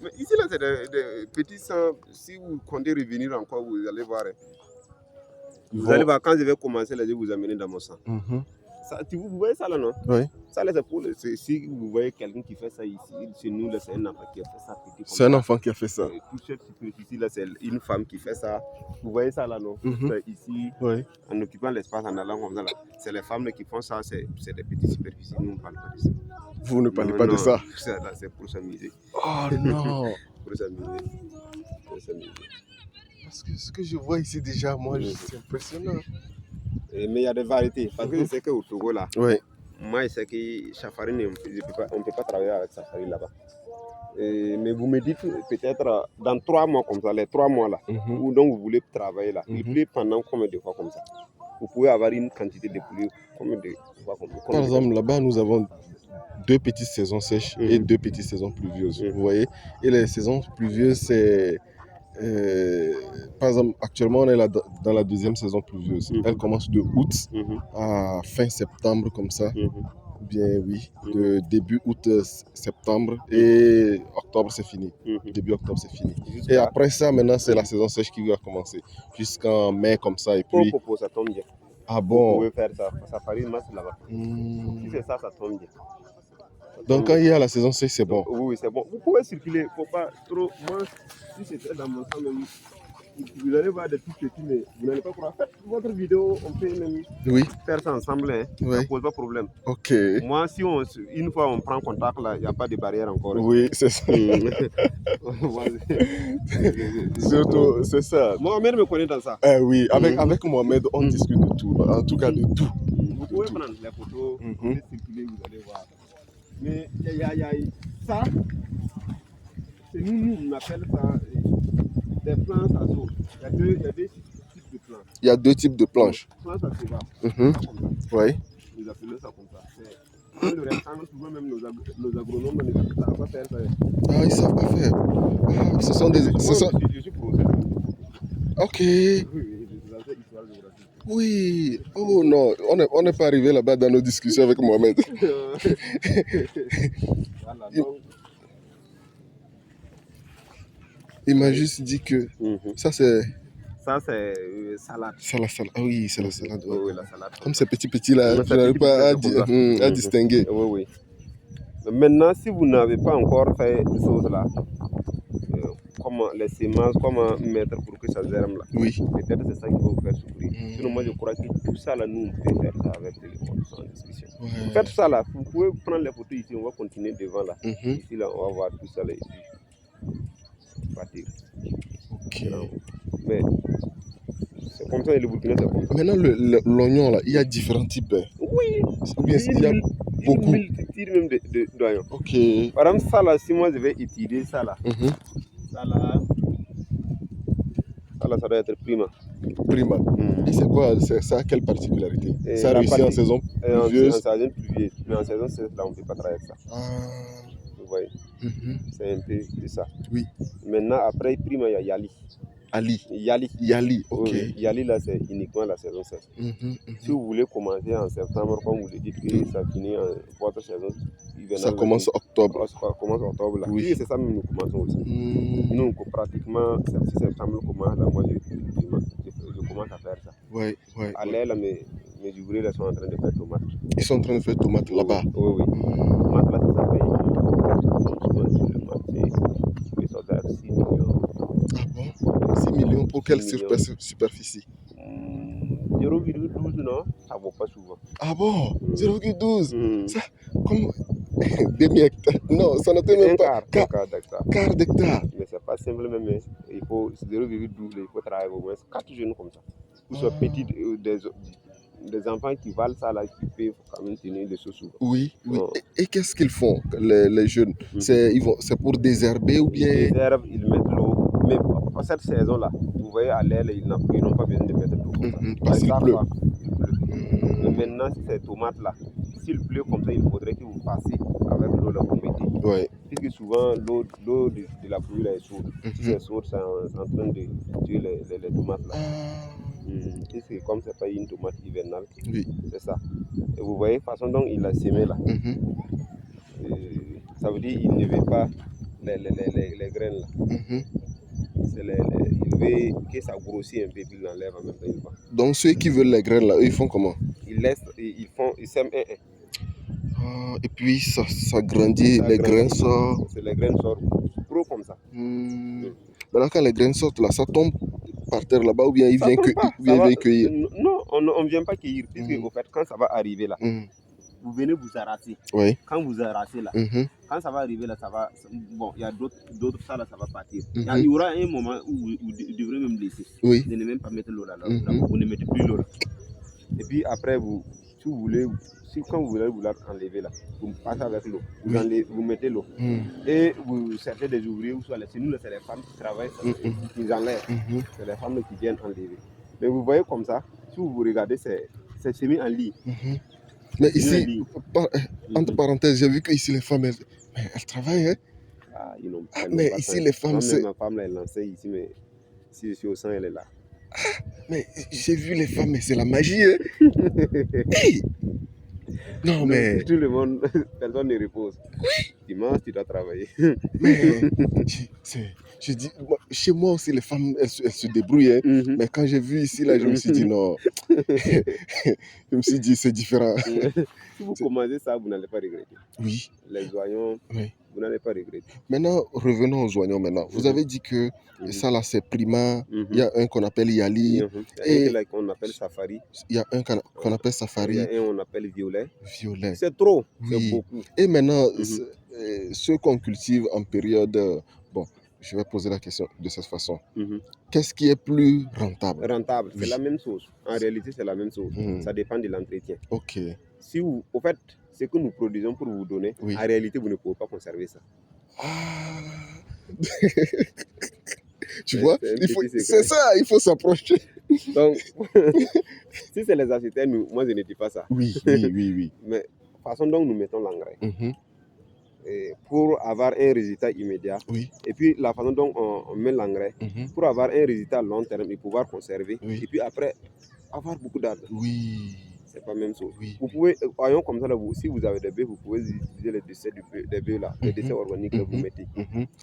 Mais ici, là, c'est des petits sangs. Si vous comptez revenir encore, vous allez voir. Vous allez voir, quand je vais commencer, là, je vais vous amener dans mon sang. Ça, vous voyez ça là, non? Oui. Ça là, c'est pour si vous voyez quelqu'un qui fait ça ici, chez nous, là, c'est un enfant qui a fait ça. C'est un enfant qui a fait ça. Tout cette superficie là, c'est une femme qui fait ça. Vous voyez ça là, non? Ici, en occupant l'espace, en allant comme ça là, c'est les femmes là, qui font ça, c'est des petites superficies. Nous, on ne parle pas de ça. Vous ne parlez pas de ça? Ça là, c'est pour s'amuser. Oh non! Pour s'amuser. Parce que ce que je vois ici déjà, moi, c'est impressionnant. Mais il y a des variétés. Parce que je sais qu'au Togo, là, moi, je sais que Chafarine, on ne peut pas travailler avec Chafarine là-bas. Mais vous me dites peut-être dans 3 mois comme ça, les 3 mois là, où donc vous voulez travailler là, il pleut pendant combien de fois comme ça? Vous pouvez avoir une quantité de pluie combien de fois comme ça? Par exemple, là-bas, nous avons 2 petites saisons sèches et 2 petites saisons pluvieuses. Vous voyez? Et les saisons pluvieuses, c'est... par exemple, actuellement, on est là dans la 2e saison pluvieuse. Elle commence de août à fin septembre, comme ça. Bien, oui, de début août, septembre et octobre, c'est fini. Début octobre, c'est fini. Et après ça, maintenant, c'est la saison sèche qui va commencer. Jusqu'en mai, comme ça. Et puis... ça tombe bien. Ah bon? Vous pouvez faire ça. Ça farine masse là-bas. Si c'est ça, ça tombe bien. Donc, quand il y a la saison sèche, c'est bon? Oui, c'est bon. Vous pouvez circuler. Il ne faut pas trop. Moi, si c'était dans mon sang, même, vous allez voir des tout petits, mais vous n'allez pas pouvoir faire votre vidéo. On peut même faire ça ensemble. Hein. Ça ne pose pas de problème. Ok. Moi, si une fois on prend contact, là, il n'y a pas de barrière encore. Oui, c'est ça. Surtout, c'est ça. Mohamed me connaît dans ça. Oui, avec Mohamed, on discute de tout. En tout cas, de tout. Vous pouvez prendre les photos, vous pouvez circuler, vous allez voir. Mais il y a ça, c'est nous, on appelle ça des planches à saut. Il y a 2 types de planches. Il y a 2 types de planches. Planches à saut. Oui. Nous appelons ça comme ça. Le rectangle, souvent même nos agronomes ne savent pas faire ça. Ah, ils ne savent pas faire. Ah, ce sont des... Je suis professeur. Ok. Oui, oui. Oh non, on n'est pas arrivé là-bas dans nos discussions avec Mohamed. Voilà, donc... Il m'a juste dit que ça c'est... Ça c'est salade. Salade. Ah oui, c'est la salade. Oui, la salade. Comme ces petits là, je n'arrive pas à distinguer. Oui. Maintenant, si vous n'avez pas encore fait ces choses-là, comment les semences, comment mettre pour que ça germe là. Oui. Peut-être c'est ça qui va vous faire souffrir. Sinon, moi je crois que tout ça là, nous on peut faire ça avec le téléphone sans discussion. Faites ça là, vous pouvez prendre les photos ici, on va continuer devant là. Ici là, on va voir tout ça là ici. Partir. Ok. Mais c'est comme ça, et le Burkina c'est comme ça. Maintenant, l'oignon là, il y a différents types. Oui. Ou bien il y a beaucoup. Une multitude même d'oignons. Ok. Par exemple, ça là, si moi je vais utiliser ça là, ça là, ça doit être prima. Prima. Et c'est quoi? Ça a quelle particularité? Ça réussit en saison pluvieuse? En saison pluvieuse. Mais en saison sèche, là, on ne peut pas travailler avec ça. Vous voyez? C'est un peu de ça. Oui. Maintenant, après prima, il y a Yali. Yali, ok. Oui, Yali, là, c'est uniquement la saison sèche. Si vous voulez commencer en septembre, comme vous le dites, que ça finit en votre saison hivernale. Ça commence en octobre. Ça commence en octobre, là. Oui. Et c'est ça même, nous commençons aussi. Nous, pratiquement, si septembre commence, là, moi, je commence à faire ça. Oui. À l'air, là, mes ouvriers là, sont en train de faire tomates. Ils sont en train de faire tomates là-bas? Oui. Tomates, là, ça paye. Ils sont à 6 millions. Ah bon? 6 millions pour quelle superficie? 0,12, non? Ça ne vaut pas souvent. Ah bon? 0,12? Ça, comme demi-hectare? Non, ça n'était même pas. Quart d'hectare. Quart d'hectare. Mais c'est pas simple, mais il faut 0,12, il faut travailler au moins 4 jeunes comme ça. Pour ce petit, des enfants qui valent ça, là, qui peuvent quand même tenir des choses souvent. Oui. Et qu'est-ce qu'ils font, les jeunes? C'est pour désherber ou bien? Ils désherbent, ils mettent l'eau. Mais pour cette saison-là, vous voyez, à l'air, ils n'ont pas besoin de mettre l'eau. Parce qu'il pleut. Mais maintenant, si c'est tomate là, s'il pleut comme ça, il faudrait que vous passiez avec l'eau là pour mettez. Oui. Puisque souvent, l'eau de la pluie là est chaude. Si c'est chaud, c'est en train de tuer les tomates là. Puisque comme c'est pas une tomate hivernale, c'est ça. Et vous voyez la façon dont il a semé là. Ça veut dire qu'il ne veut pas les graines là. Il veut que ça grossit un peu, puis il enlève en même temps. Il va. Donc ceux qui veulent les graines là, eux, ils font comment? Ils sèment un. Et puis ça grandit, les graines sortent. Les graines sortent gros comme ça. Maintenant, quand les graines sortent là, ça tombe par terre là-bas ou bien il vient cueillir? Non, on ne vient pas cueillir. Puisque, au fait, quand ça va arriver là, vous venez vous arracher. Oui. Quand vous arrachez là, quand ça va arriver là, ça va. Bon, il y a d'autres ça là, ça va partir. Il y aura un moment où vous devrez même laisser. Oui. De ne même pas mettre l'eau là. Vous ne mettez plus l'eau là. Et puis après, si vous voulez, quand vous voulez enlever là, vous passez avec l'eau. Vous mettez l'eau. Et vous cherchez des ouvriers ou soit c'est nous, c'est les femmes qui travaillent, qui enlèvent. C'est les femmes qui viennent enlever. Mais vous voyez comme ça, si vous regardez, c'est semé en lit. Mais ici, entre parenthèses, j'ai vu que ici les femmes, elles travaillent. Hein? Ah, mais ici les femmes, c'est... Ma femme, elle lancée ici, mais si je suis au sein, elle est là. Mais j'ai vu les femmes, mais c'est la magie. Hein? Hey! Non, mais... Tout le monde, personne ne repose. Oui. Dimanche, tu dois travailler. Mais, je dis, chez moi aussi, les femmes, elles se débrouillent. Hein? Mais quand j'ai vu ici, là, je me suis dit, non. Je me suis dit, c'est différent. Si vous commencez ça, vous n'allez pas regretter. Oui. Les oignons, vous n'allez pas regretter. Maintenant, revenons aux oignons maintenant. Vous avez dit que ça, là, c'est Prima. Il y a un qu'on appelle Yali. Il y a un qu'on appelle Safari. Il y a un qu'on appelle Safari. Il y a un qu'on appelle Violet. Violet. C'est trop. Oui. C'est beaucoup. Et maintenant, ceux qu'on cultive en période... Bon, je vais poser la question de cette façon. Qu'est-ce qui est plus rentable? Rentable, c'est la même chose. En réalité, c'est la même chose. Ça dépend de l'entretien. Ok. Si vous, au fait, ce que nous produisons pour vous donner, en réalité, vous ne pouvez pas conserver ça. Ah. Tu vois, c'est ça, il faut s'approcher. Donc, si c'est les acheteurs, moi je ne dis pas ça. Oui. Mais la façon dont nous mettons l'engrais, pour avoir un résultat immédiat, et puis la façon dont on met l'engrais, pour avoir un résultat à long terme et pouvoir conserver, et puis après avoir beaucoup d'arbres. Oui. C'est pas la même chose. Vous pouvez, voyons comme ça, là, si vous avez des baies, vous pouvez utiliser les déchets des baies là, les déchets organiques que vous mettez.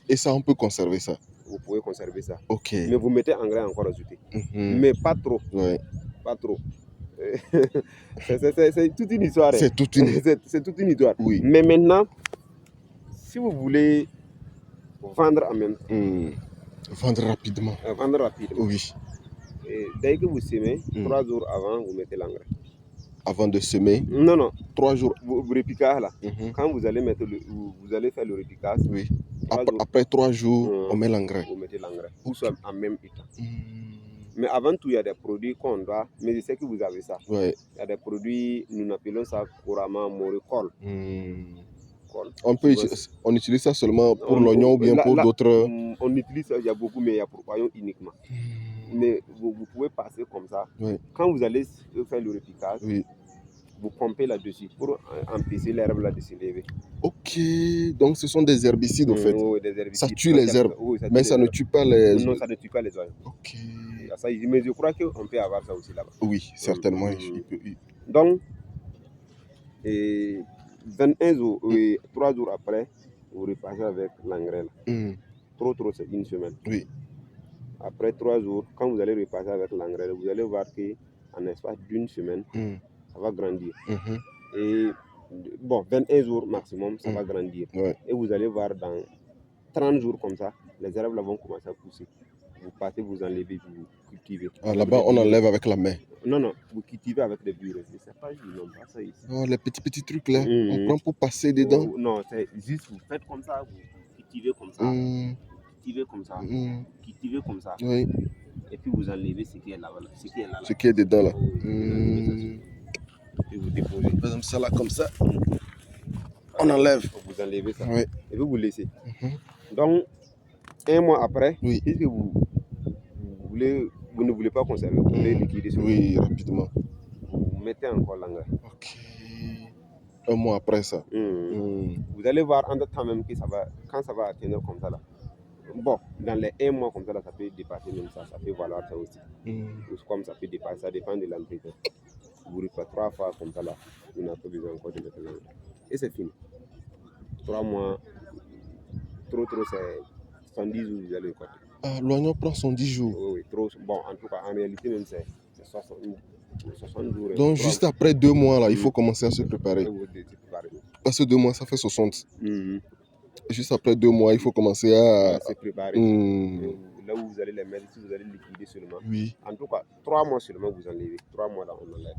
Et ça, on peut conserver ça? Vous pouvez conserver ça. Ok. Mais vous mettez engrais encore ajouté. Mais pas trop. Pas trop. C'est toute une histoire. C'est toute une histoire. Oui. Mais maintenant, si vous voulez vendre en même temps. Vendre rapidement. Vendre rapidement. Oui. Et dès que vous semez, 3 jours avant, vous mettez l'engrais. Avant de semer? Non. 3 jours. Vous repiquage là. Quand vous allez vous allez faire le repiquage. Oui. Après 3 jours, on met l'engrais. Vous mettez l'engrais. Tout ça en même temps. Mais avant tout, il y a des produits qu'on doit. Mais je sais que vous avez ça. Il y a des produits, nous appelons ça couramment moricole. On utilise ça seulement pour l'oignon ou bien pour d'autres? On utilise ça, il y a beaucoup, mais il y a pour l'oignon uniquement. Mais vous pouvez passer comme ça. Quand vous allez faire le repiquage, vous pompez là-dessus pour empêcher l'herbe là de se lever. Ok, donc ce sont des herbicides au fait. Oui, des herbicides. Ça tue les herbes, mais ça ne tue pas les... Non, ça ne tue pas les oignons. Ok. Mais je crois qu'on peut avoir ça aussi là-bas. Oui, certainement. Donc, 21 jours, 3 jours après, vous repassez avec l'engrais là. Trop, c'est une semaine. Oui. Après 3 jours, quand vous allez repasser avec l'engrais, vous allez voir qu'en espace d'une semaine, ça va grandir. Et bon, 21 jours maximum, ça va grandir. Et vous allez voir dans 30 jours comme ça, les herbes là vont commencer à pousser. Vous partez, vous enlevez, vous cultivez. Ah, là-bas, on enlève avec la main? Non, vous cultivez avec des burets. Je ne sais pas, ils n'ont pas ça ici. Oh, les petits trucs là, on prend pour passer dedans? Non, c'est juste, vous faites comme ça, vous cultivez comme ça. Cultivez comme ça. Cultivez comme ça. Oui. Et puis vous enlevez ce qui est là. Ce qui est dedans là. Et vous déposez. Par exemple, ça là, comme ça. On enlève. Vous enlevez ça. Oui. Et puis vous laissez. Donc, 1 mois après, puisque vous ne voulez pas conserver, vous voulez liquider sur rapidement. Vous mettez encore l'engrais. Ok. 1 mois après ça. Vous allez voir en temps même que quand ça va atteindre comme ça là. Bon, dans les 1 mois comme ça là, ça peut dépasser même ça peut valoir ça aussi. Comme ça peut dépasser, ça dépend de l'entretien. Vous repassez 3 fois comme ça là, vous n'avez pas besoin encore de mettre l'engrais. Et c'est fini. 3 mois, trop, c'est 110 jours, vous allez côté. Ah, l'oignon prend 110 jours. Oui, trop. Bon, en tout cas, en réalité, même, c'est 60 jours. Donc, juste après 2 mois, là, il faut commencer à se préparer. Parce que 2 mois, ça fait 60. Juste après 2 mois, il faut commencer à se préparer. Là où vous allez les mettre, si vous allez liquider seulement. Oui. En tout cas, 3 mois seulement, vous enlevez. 3 mois, là, on enlève.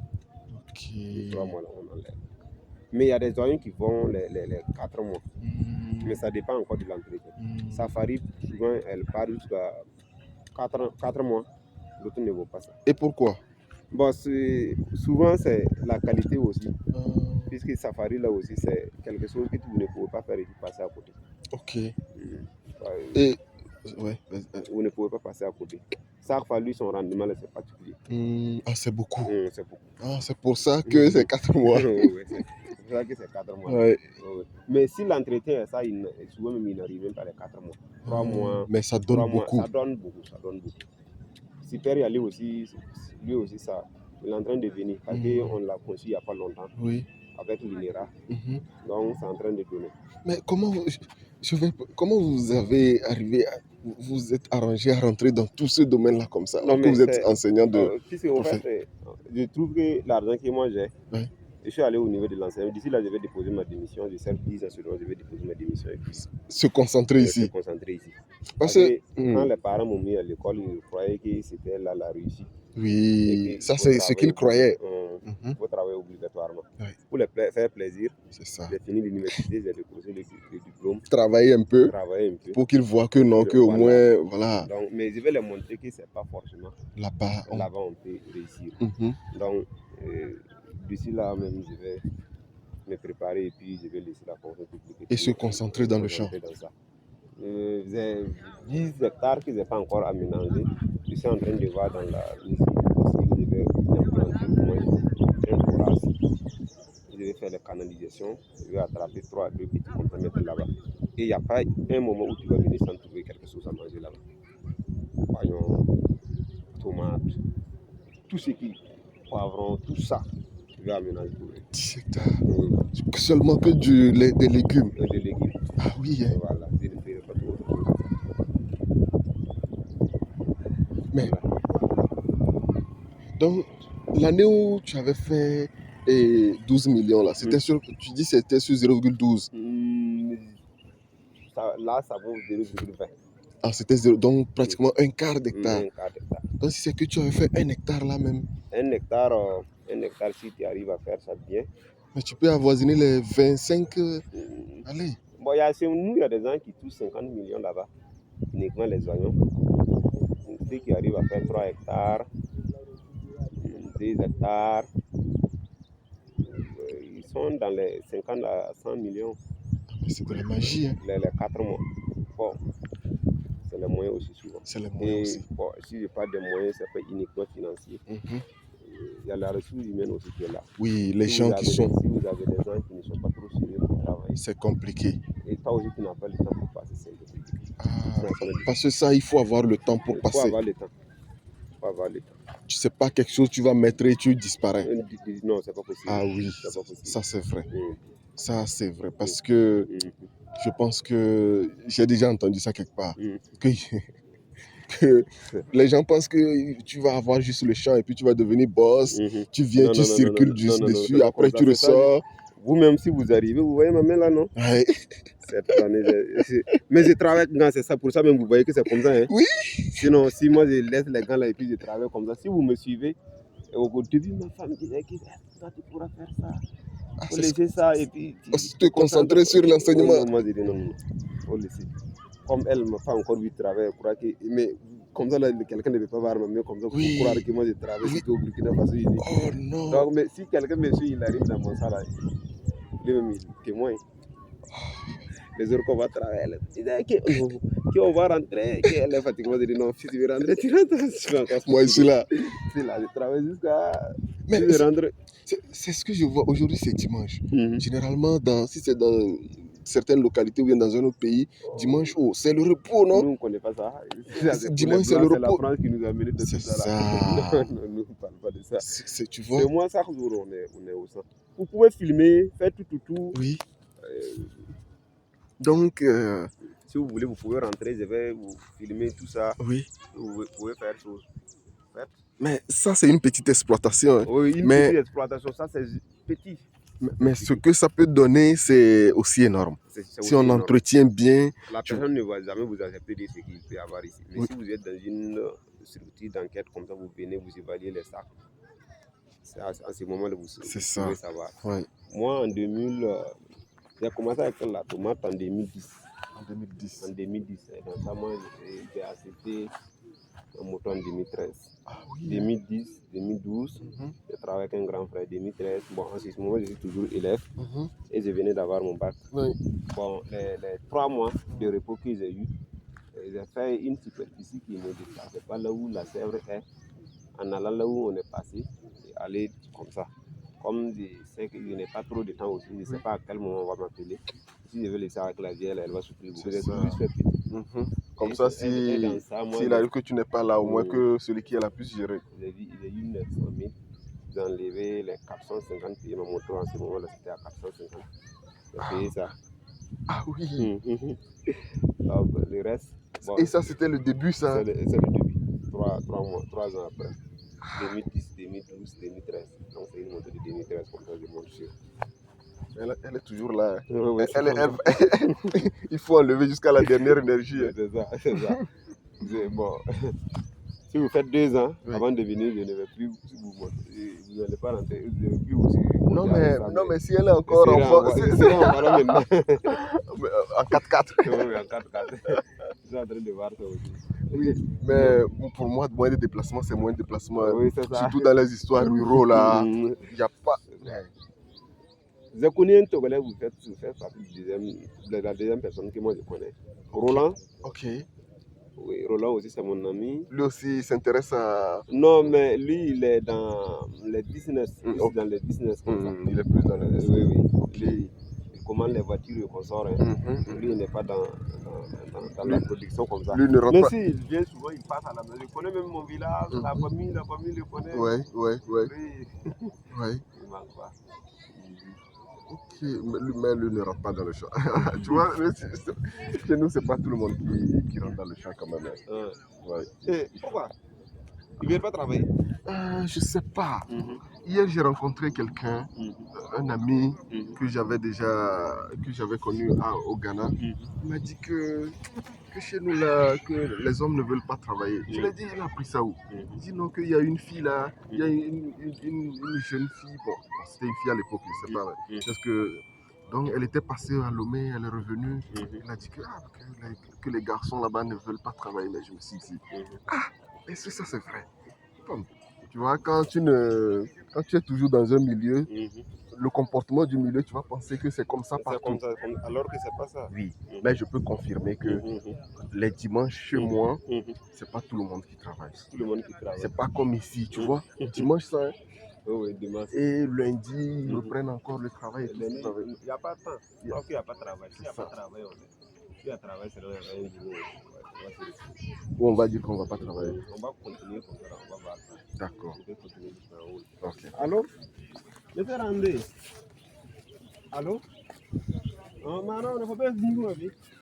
Ok. 3 mois, là, on enlève. Mais il y a des oignons qui vont les 4 mois. Mais ça dépend encore de l'entretien. Safari, souvent, elle part jusqu'à 4 mois. L'autre ne vaut pas ça. Et pourquoi? Bon, souvent, c'est la qualité aussi. Puisque Safari, là aussi, c'est quelque chose que vous ne pouvez pas faire et vous passer à côté. Ok. Et vous ne pouvez pas passer à côté. Ça a fallu son rendement, c'est particulier. Ah, c'est beaucoup. C'est beaucoup. Ah, c'est pour ça que c'est 4 mois. Oui, c'est pour ça que c'est 4 mois. Ouais. Mais si l'entretien est ça, souvent même il n'arrive même pas les 4 mois. 3 mois. Mais ça donne beaucoup. Ça donne beaucoup. Super y aller aussi, lui aussi, ça, il est en train de venir. Parce qu'on l'a conçu il n'y a pas longtemps. Oui. Avec l'INERA. Donc, c'est en train de donner. Mais comment vous avez arrivé vous êtes arrangé à rentrer dans tout ce domaine-là comme ça? Non, mais vous êtes enseignant de... Puisque, en fait, je trouve que l'argent que moi j'ai, je suis allé au niveau de l'enseignement. D'ici là, je vais déposer ma démission. Je sais 10 ans seulement, je vais déposer ma démission. Et puis, se concentrer ici. Parce que quand les parents m'ont mis à l'école, ils croyaient que c'était là la réussite. Oui, ça c'est ce qu'ils croyaient. Il faut travailler obligatoirement. Pour les faire plaisir, c'est ça. J'ai fini l'université, j'ai déposé le diplôme. Travailler un peu. Pour qu'ils voient que non, qu'au moins, voilà. Donc, mais je vais leur montrer que c'est pas forcément là-bas on peut réussir. Donc, d'ici là même, je vais me préparer et puis je vais laisser la fonction publique. Et se concentrer dans le champ. J'ai 10 hectares que je n'ai pas encore aménagés. Je suis en train de voir dans la liste possible, je vais implanter au moins un forage. Je vais faire les canalisations, je vais attraper 2 petits conteneurs là-bas. Et il n'y a pas un moment où tu vas venir sans trouver quelque chose à manger là-bas. Oignons, tomates, tout ce qui est poivrons, tout ça, je vais aménager pour eux. 10 hectares. Seulement que des légumes. Des légumes. Ah oui, hein. Voilà, je ne ferai pas tout. Mais, donc, l'année où tu avais fait 12 millions, là, c'était sur, tu dis c'était sur 0,12. Là, ça vaut 0,20. Ah, c'était 0, donc pratiquement un quart d'hectare. Un quart d'hectare. Donc, si c'est que tu avais fait 1 hectare là même. Un hectare, si tu arrives à faire ça bien. Mais tu peux avoisiner les 25. Allez. Bon, chez nous, il y a des gens qui touchent 50 millions là-bas, uniquement les oignons. Ceux qui arrivent à faire 3 hectares, 2 hectares, ils sont dans les 50 à 100 millions. Mais c'est de la magie, hein. Les 4 mois. Bon, c'est les moyens aussi souvent. C'est les moyens aussi. Bon, si je parle des moyens, c'est pas uniquement financier. Il y a la ressource humaine aussi qui est là. Oui, les gens qui sont... Si vous avez des gens qui ne sont pas trop sérieux pour travailler, c'est compliqué. Et toi aussi, tu n'as pas le temps pour passer, c'est compliqué. Parce que ça, il faut avoir le temps pour passer. Il faut avoir le temps. Tu sais pas quelque chose, tu vas mettre et tu disparais. Non, c'est pas possible. Ah oui, ça c'est vrai. Ça c'est vrai parce que je pense que j'ai déjà entendu ça quelque part. Que les gens pensent que tu vas avoir juste le champ et puis tu vas devenir boss. Tu viens, tu circules juste dessus, après tu ressors. Vous-même, si vous arrivez, vous voyez ma main là, non? Ouais. Cette année, mais je travaille quand c'est ça. Pour ça même, vous voyez que c'est comme ça. Hein? Oui. Sinon, si moi je laisse les gants là et puis je travaille comme ça, si vous me suivez, au début, ma femme disait que toi, tu pourras faire ça. Faut laisser ça et puis... te concentrer sur l'enseignement. Moi, je dis non. Faut laisser. Comme elle ne m'a pas encore vu travailler, je crois que... Mais comme ça, quelqu'un ne peut pas voir ma main comme ça pour croire que moi je travaille au Burkina Faso. Oh non. Donc, mais si quelqu'un me suit, il arrive dans mon salon, lui-même, il témoigne. Les heures qu'on va travailler, il dit qu'on va rentrer, qu'elle est fatiguée. Moi, je dis non, si tu veux rentrer, tu rentres. Moi, je suis là. C'est là, je travaille jusqu'à... Mais c'est ce que je vois aujourd'hui, c'est dimanche. Généralement, si c'est dans certaines localités ou bien dans un autre pays, dimanche, c'est le repos, non? Nous, on ne connaît pas ça. Dimanche, c'est le repos. C'est la France qui nous a amené de c'est ça. Ça. Non, nous ne parlons pas de ça. Tu vois? C'est moi, chaque jour, on est au centre. Vous pouvez filmer, faire tout. Oui. Donc, Si vous voulez, vous pouvez rentrer, je vais vous filmer tout ça. Oui. Vous pouvez faire chose. Faites. Mais ça, c'est une petite exploitation. Hein. Oui, une petite exploitation, ça c'est petit. Mais ce que ça peut donner, c'est aussi énorme. Si on entretient bien. La personne ne va jamais vous accepter de ce qu'il peut y avoir ici. Mais si vous êtes dans une structure d'enquête comme ça, vous venez, vous évaluez les sacs. C'est à ce moment-là que vous pouvez savoir. Ouais. Moi, en 2000, j'ai commencé avec la tomate en 2010. En 2010. En 2010. Et dans ça, moi, j'ai accepté un moto en 2013. Ah, oui. 2010, 2012, j'ai travaillé avec un grand frère. 2013, bon, en ce moment, je suis toujours élève et je venais d'avoir mon bac. Oui. Bon, les 3 mois de repos que j'ai eu, j'ai fait une superficie qui ne dépassait pas là où la Sèvre est. En allant là où on est passé, et aller comme ça. Comme je sais que je n'ai pas trop de temps aussi, je ne sais pas à quel moment on va m'appeler. Si je veux laisser avec la vieille, elle va souffrir beaucoup. C'est juste fait petit. Comme ça, s'il arrive que tu n'es pas là, au moins que celui qui est là puisse gérer. J'ai eu 900 000. J'ai enlevé les 450 et ma moto en ce moment-là, c'était à 450. J'ai payé ça. Ah oui. Donc, le reste. Bon, et ça, c'était le début, ça? C'est le début. 3 ans après. 2010, 2012, 2013. Donc, c'est une moto de 2013 comme ça, je monte sur. Elle est toujours là. Oui, il faut enlever jusqu'à la dernière énergie. C'est ça. Bon. Si vous faites 2 ans avant de venir, je ne vais plus vous montrer. Vous n'allez pas rentrer. Je ne vais plus aussi. Non, mais si elle est encore en forme. C'est encore maintenant. En 4x4. Oui, en 4x4. Je suis en train de voir ça aussi. Oui, mais pour moi, moins de déplacements, c'est moins de déplacements. Oui, c'est ça. Surtout dans les histoires ruraux, là. Il n'y a pas. J'ai connu un Togolais, vous faites partie de la deuxième personne que moi je connais. Roland. Ok. Oui, Roland aussi, c'est mon ami. Lui aussi, il s'intéresse à. Non, mais lui, il est dans les business. Dans les business comme ça. Il est plus dans les business. Oui. Okay. Il commande les voitures et consort. Lui, il n'est pas dans la production comme ça. Lui ne rentre mais pas. si, il vient souvent, il passe à la maison. Il connaît même mon village, la famille le connaît. Oui. Oui. Il manque pas. Ok, mais lui ne rentre pas dans le champ. Tu vois, chez nous, c'est pas tout le monde qui rentre dans le champ quand même. Ouais. Et pourquoi il ne vient pas travailler? Je sais pas. Hier, j'ai rencontré quelqu'un, un ami que j'avais connu au Ghana. Il m'a dit que chez nous, là, que les hommes ne veulent pas travailler. Je lui ai dit, il a appris ça où? Il dit non, qu'il y a une fille là, il y a une jeune fille, bon, c'était une fille à l'époque, je sais pas, parce que, donc elle était passée à Lomé, elle est revenue, elle a dit que les garçons là-bas ne veulent pas travailler, mais je me suis dit, est-ce que ça c'est vrai? Tu vois, quand tu es toujours dans un milieu, le comportement du milieu, tu vas penser que c'est comme ça partout. Alors que c'est pas ça. Oui, mais je peux confirmer que les dimanches chez moi, c'est pas tout le monde qui travaille. Tout le monde qui travaille. C'est pas comme ici, tu vois. Dimanche, ça. Oui, dimanche. Et lundi, ils reprennent encore le travail. Il n'y a pas de temps. Donc, il n'y a pas de travail. S'il n'y a pas de travail, s'il y a travail, c'est le jour. Ou on va dire qu'on ne va pas travailler. On va continuer comme ça, on va voir ça. D'accord. Ok. Allô? Monsieur Randé? Allô? Non, non, on ne peut pas venir.